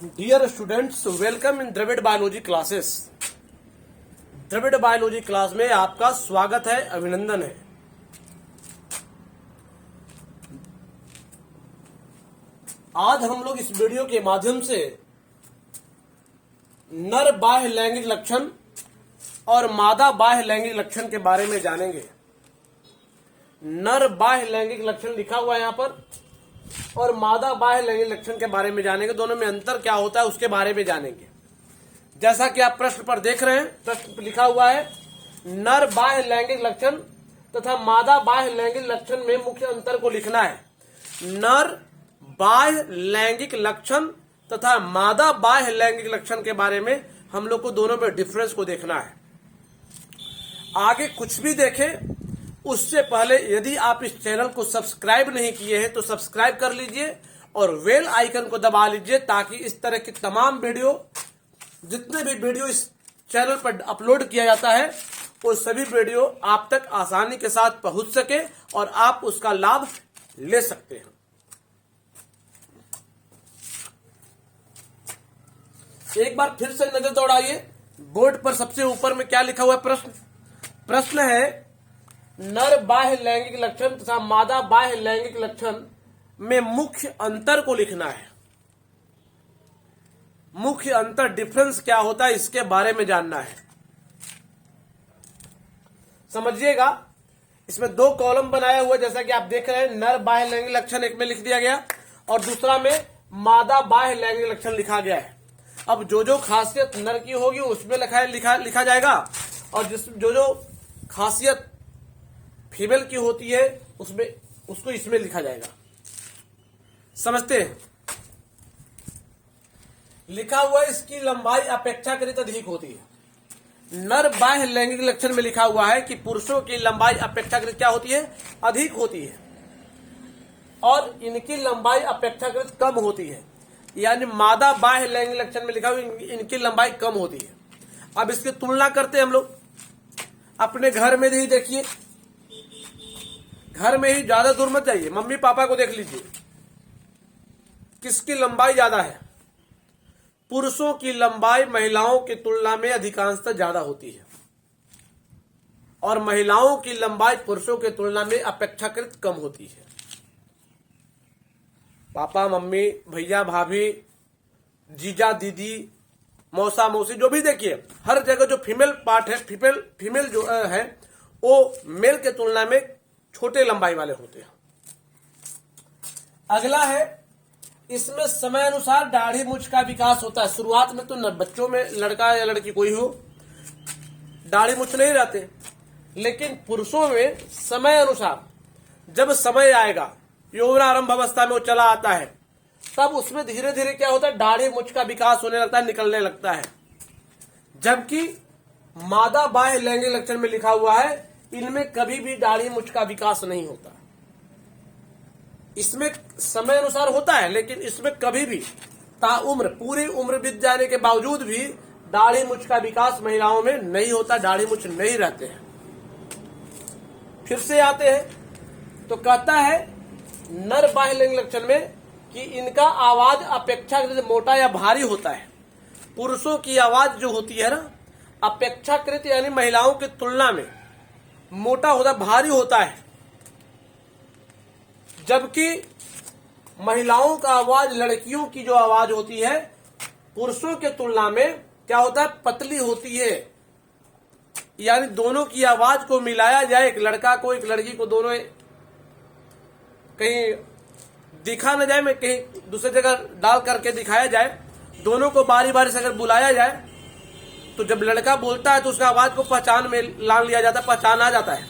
Dear students, welcome in Dravid biology classes. Dravid biology class में आपका स्वागत है, अभिनंदन है। आज हम लोग इस वीडियो के माध्यम से नर बाह्य लैंगिक लक्षण और मादा बाह्य लैंगिक लक्षण के बारे में जानेंगे। नर बाह्य लैंगिक लक्षण लिखा हुआ है यहाँ पर और मादा बाह्य लैंगिक लक्षण के बारे में जानेंगे। दोनों में अंतर क्या होता है उसके बारे में जानेंगे। जैसा कि आप प्रश्न पर देख रहे हैं, प्रश्न पर लिखा हुआ है नर बाह्य लैंगिक लक्षण तथा मादा बाह्य लैंगिक लक्षण में मुख्य अंतर को लिखना है। नर बाह्य लैंगिक लक्षण तथा मादा बाह्य लैंगिक लक्षण के बारे में हम लोग को दोनों में डिफरेंस को देखना है। आगे कुछ भी देखें उससे पहले यदि आप इस चैनल को सब्सक्राइब नहीं किए हैं तो सब्सक्राइब कर लीजिए और बेल आइकन को दबा लीजिए ताकि इस तरह की तमाम वीडियो, जितने भी वीडियो इस चैनल पर अपलोड किया जाता है वो सभी वीडियो आप तक आसानी के साथ पहुंच सके और आप उसका लाभ ले सकते हैं। एक बार फिर से नजर दौड़ाइए बोर्ड पर। सबसे ऊपर में क्या लिखा हुआ है? प्रश्न है नर बाह्य लैंगिक लक्षण तथा मादा बाह्य लैंगिक लक्षण में मुख्य अंतर को लिखना है। मुख्य अंतर, डिफरेंस क्या होता है इसके बारे में जानना है। समझिएगा, इसमें दो कॉलम बनाया हुआ जैसा कि आप देख रहे हैं। नर बाह्य लैंगिक लक्षण एक में लिख दिया गया और दूसरा में मादा बाह्य लैंगिक लक्षण लिखा गया है। अब जो खासियत नर की होगी उसमें लिखा जाएगा और जो खासियत फीमेल की होती है उसको इसमें लिखा जाएगा। समझते हैं? लिखा हुआ इसकी लंबाई अपेक्षाकृत अधिक होती है। नर बाह्य लैंगिक लक्षण में लिखा हुआ है कि पुरुषों की लंबाई अपेक्षाकृत क्या होती है? अधिक होती है और इनकी लंबाई अपेक्षाकृत कम होती है। यानी मादा बाह्य लैंगिक लक्षण में लिखा हुआ इनकी लंबाई कम होती है। अब इसकी तुलना करते हैं हम लोग अपने घर में ही। देखिए, घर में ही, ज्यादा दूर मत जाइए, मम्मी पापा को देख लीजिए, किसकी लंबाई ज्यादा है? पुरुषों की लंबाई महिलाओं की तुलना में अधिकांशतः ज्यादा होती है और महिलाओं की लंबाई पुरुषों की तुलना में अपेक्षाकृत कम होती है। पापा मम्मी, भैया भाभी, जीजा दीदी, मौसा मौसी, जो भी देखिए, हर जगह जो फीमेल पार्ट है, फीमेल जो है वो मेल के तुलना में छोटे लंबाई वाले होते हैं। अगला है, इसमें समय अनुसार दाढ़ी मूंछ का विकास होता है। शुरुआत में तो बच्चों में, लड़का या लड़की कोई हो, दाढ़ी मूंछ नहीं रहते, लेकिन पुरुषों में समय अनुसार जब समय आएगा, यौवनारंभ अवस्था में वो चला आता है, तब उसमें धीरे धीरे क्या होता है? दाढ़ी मूंछ का विकास होने लगता है, निकलने लगता है। जबकि मादा बाह्य लैंगिक लक्षण में लिखा हुआ है इनमें कभी भी दाढ़ी मूंछ का विकास नहीं होता। इसमें समय अनुसार होता है लेकिन इसमें कभी भी ताउम्र, पूरी उम्र बीत जाने के बावजूद भी दाढ़ी मूंछ का विकास महिलाओं में नहीं होता, दाढ़ी मूंछ नहीं रहते हैं। फिर से आते हैं तो कहता है नर बाह्य लैंगिक लक्षण में कि इनका आवाज अपेक्षाकृत मोटा या भारी होता है। पुरुषों की आवाज जो होती है ना, अपेक्षाकृत यानी महिलाओं की तुलना में मोटा होता, भारी होता है। जबकि महिलाओं का आवाज, लड़कियों की जो आवाज होती है पुरुषों के तुलना में क्या होता है? पतली होती है। यानी दोनों की आवाज को मिलाया जाए, एक लड़का को एक लड़की को, दोनों कहीं दिखा न जाए, मैं कहीं दूसरी जगह डाल करके दिखाया जाए, दोनों को बारी बारी से अगर बुलाया जाए तो जब लड़का बोलता है तो उसका आवाज को पहचान में ला लिया जाता है, पहचान आ जाता है।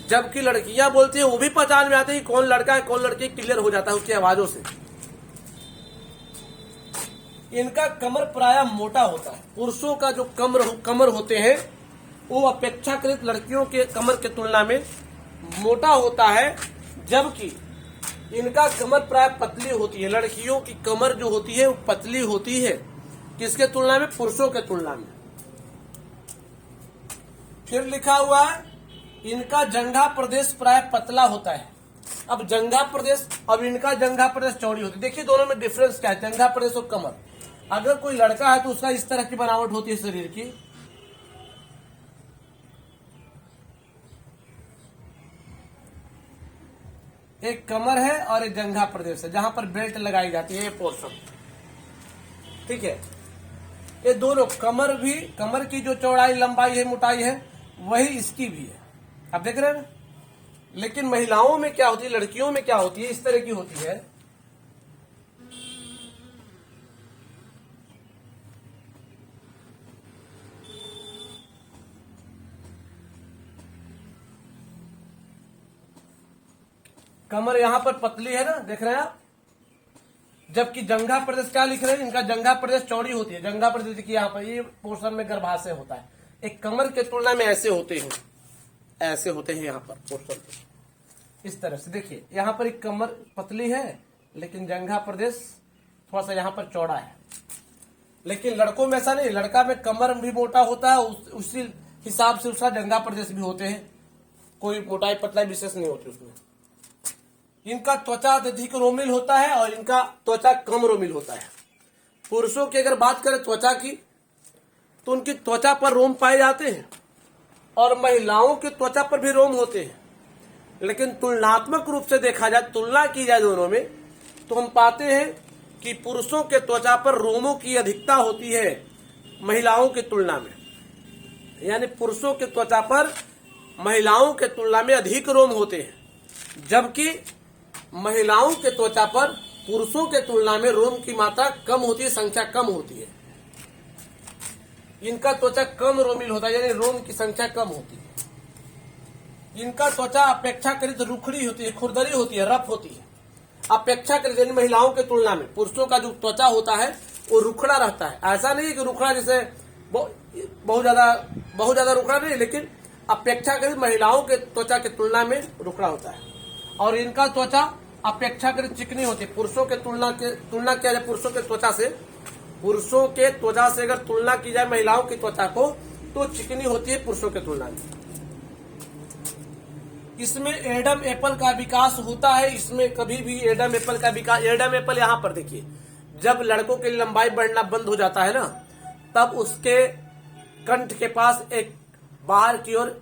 जबकि लड़कियां बोलती है वो भी पहचान में आती है कौन लड़का है कौन लड़की, क्लियर हो जाता है उसकी आवाजों से। इनका कमर प्राय मोटा होता है। पुरुषों का जो कमर होते हैं वो अपेक्षाकृत लड़कियों के कमर की तुलना में मोटा होता है, जबकि इनका कमर प्राय पतली होती है। लड़कियों की कमर जो होती है वो पतली होती है, किसके तुलना में? पुरुषों के तुलना में। फिर लिखा हुआ है इनका जंघा प्रदेश प्राय पतला होता है। अब जंघा प्रदेश, अब इनका जंघा प्रदेश चौड़ी होती है। देखिए दोनों में डिफरेंस क्या है, जंघा प्रदेश और कमर। अगर कोई लड़का है तो उसका इस तरह की बनावट होती है शरीर की, एक कमर है और एक जंघा प्रदेश है जहां पर बेल्ट लगाई जाती है, ये पोर्शन, ठीक है। ये दोनों कमर की जो चौड़ाई लंबाई है मोटाई है वही इसकी भी है, आप देख रहे हैं ना। लेकिन महिलाओं में क्या होती है, लड़कियों में क्या होती है, इस तरह की होती है। कमर यहां पर पतली है ना, देख रहे हैं आप। जबकि जंघा प्रदेश क्या लिख रहे हैं, इनका जंघा प्रदेश चौड़ी होती है। जंघा प्रदेश देखिए यहाँ पर, ये पोर्शन में गर्भाशय होता है। एक कमर के तुलना में ऐसे होते हैं, ऐसे होते हैं यहाँ पर पोर्शन इस तरह से। देखिए यहाँ पर एक कमर पतली है लेकिन जंघा प्रदेश थोड़ा सा यहाँ पर चौड़ा है। लेकिन लड़कों में ऐसा नहीं, लड़का में कमर भी मोटा होता है, उसी हिसाब से उसका जंघा प्रदेश भी होते हैं। कोई मोटाई पतलाई विशेष नहीं होती उसमें। इनका त्वचा अधिक रोमिल होता है और इनका त्वचा कम रोमिल होता है। पुरुषों की अगर बात करें त्वचा की, तो उनकी त्वचा पर रोम पाए जाते हैं और महिलाओं की त्वचा पर भी रोम होते हैं। लेकिन तुलनात्मक रूप से देखा जाए, तुलना की जाए दोनों में, तो हम पाते हैं कि पुरुषों के त्वचा पर रोमों की अधिकता होती है महिलाओं की तुलना में। यानी पुरुषों के त्वचा पर महिलाओं के तुलना में अधिक रोम होते हैं, जबकि महिलाओं के त्वचा पर पुरुषों के तुलना में रोम की मात्रा कम होती है, संख्या कम होती है। इनका त्वचा कम रोमिल होता है, यानी रोम की संख्या कम होती है। इनका त्वचा अपेक्षाकृत रुखड़ी होती है, खुरदरी होती है, रफ होती है। अपेक्षाकृत यानी महिलाओं के तुलना में पुरुषों का जो त्वचा होता है वो रुखड़ा रहता है। ऐसा नहीं है कि रुखड़ा जैसे बहुत ज्यादा रुखड़ा नहीं, लेकिन अपेक्षाकृत महिलाओं के त्वचा की तुलना में रुखड़ा होता है। और इनका त्वचा अपेक्षाकृत चिकनी होती है। पुरुषों के तुलना किया जाए पुरुषों के त्वचा से अगर तुलना की जाए महिलाओं की त्वचा को, तो चिकनी होती है पुरुषों के तुलना में। इसमें एडम एप्पल का विकास होता है। इसमें कभी भी एडम एप्पल का विकास, एडम एप्पल यहाँ पर देखिए, जब लड़कों की लंबाई बढ़ना बंद हो जाता है ना, तब उसके कंठ के पास एक बाहर की ओर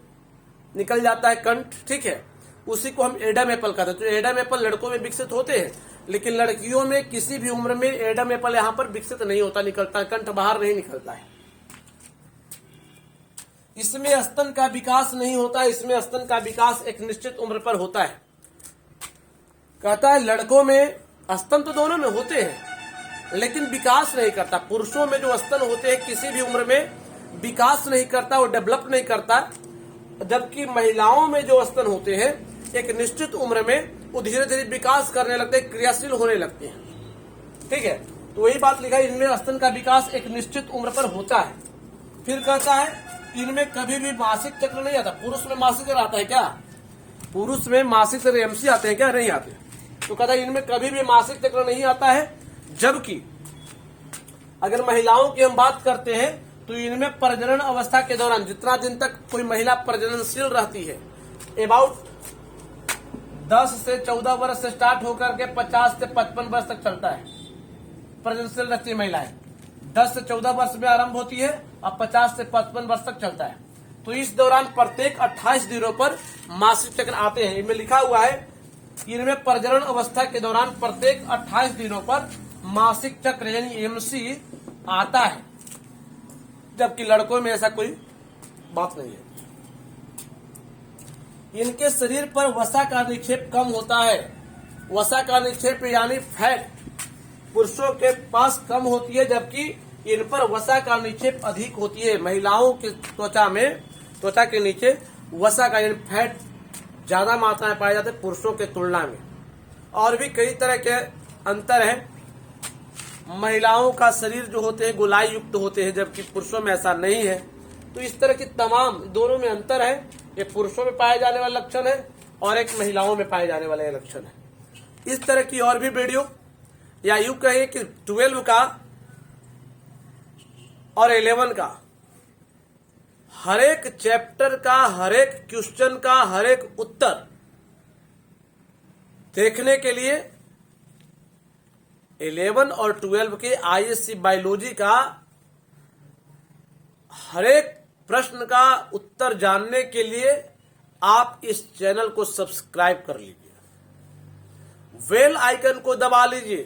निकल जाता है कंठ, ठीक है। उसी को हम एडम एप्पल कहते हैं। तो एडम एप्पल लड़कों में विकसित होते हैं, लेकिन लड़कियों में किसी भी उम्र में एडम एप्पल यहाँ पर विकसित नहीं होता, निकलता, कंठ बाहर नहीं निकलता है। इसमें स्तन का विकास नहीं होता। इसमें स्तन का विकास एक निश्चित उम्र पर होता है। कहता है लड़कों में स्तन तो दोनों में होते हैं लेकिन विकास नहीं करता। पुरुषों में जो स्तन होते हैं किसी भी उम्र में विकास नहीं करता, वो डेवलप नहीं करता। जबकि महिलाओं में जो स्तन होते हैं एक निश्चित उम्र में वो धीरे धीरे विकास करने लगते हैं, क्रियाशील होने लगते हैं, ठीक है। तो वही बात लिखा है, इनमें स्तन का विकास एक निश्चित उम्र पर होता है। फिर कहता है इनमें कभी भी मासिक चक्र नहीं आता। पुरुष में मासिक चक्र आता है क्या? पुरुष में मासिक चक्र एमसी आते हैं क्या? नहीं आते। तो कहता है इनमें कभी भी मासिक चक्र नहीं आता है। जबकि अगर महिलाओं की हम बात करते हैं तो इनमें प्रजनन अवस्था के दौरान जितना दिन तक कोई महिला प्रजननशील रहती है, अबाउट 10 से 14 वर्ष से स्टार्ट होकर के 50 से 55 वर्ष तक चलता है। प्रजननशील रहती है महिलाएं 10 से 14 वर्ष में आरंभ होती है और 50 से 55 वर्ष तक चलता है। तो इस दौरान प्रत्येक 28 दिनों पर मासिक चक्र आते हैं। इनमें लिखा हुआ है इनमें प्रजनन अवस्था के दौरान प्रत्येक 28 दिनों पर मासिक चक्र यानी एमसी आता है, जबकि लड़कों में ऐसा कोई बात नहीं है। इनके शरीर पर वसा का निक्षेप कम होता है। वसा का निक्षेप यानी फैट पुरुषों के पास कम होती है, जबकि इन पर वसा का निक्षेप अधिक होती है। महिलाओं की त्वचा के नीचे वसा का यानी फैट ज्यादा मात्रा में पाए जाते हैं पुरुषों के तुलना में। और भी कई तरह के अंतर है। महिलाओं का शरीर जो होते हैं गोलाई युक्त होते हैं, जबकि पुरुषों में ऐसा नहीं है। तो इस तरह की तमाम दोनों में अंतर है। एक पुरुषों में पाए जाने वाला लक्षण है और एक महिलाओं में पाए जाने वाला लक्षण है। इस तरह की और भी वीडियो या यूं कहें कि 12 का और 11 का हर एक चैप्टर का, हर एक क्वेश्चन का, हर एक उत्तर देखने के लिए 11 और 12 के आईएससी बायोलॉजी का हरेक प्रश्न का उत्तर जानने के लिए आप इस चैनल को सब्सक्राइब कर लीजिए, बेल आइकन को दबा लीजिए,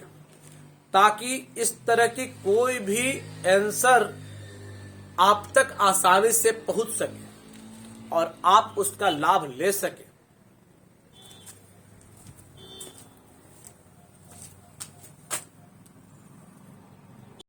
ताकि इस तरह की कोई भी आंसर आप तक आसानी से पहुंच सके और आप उसका लाभ ले सके।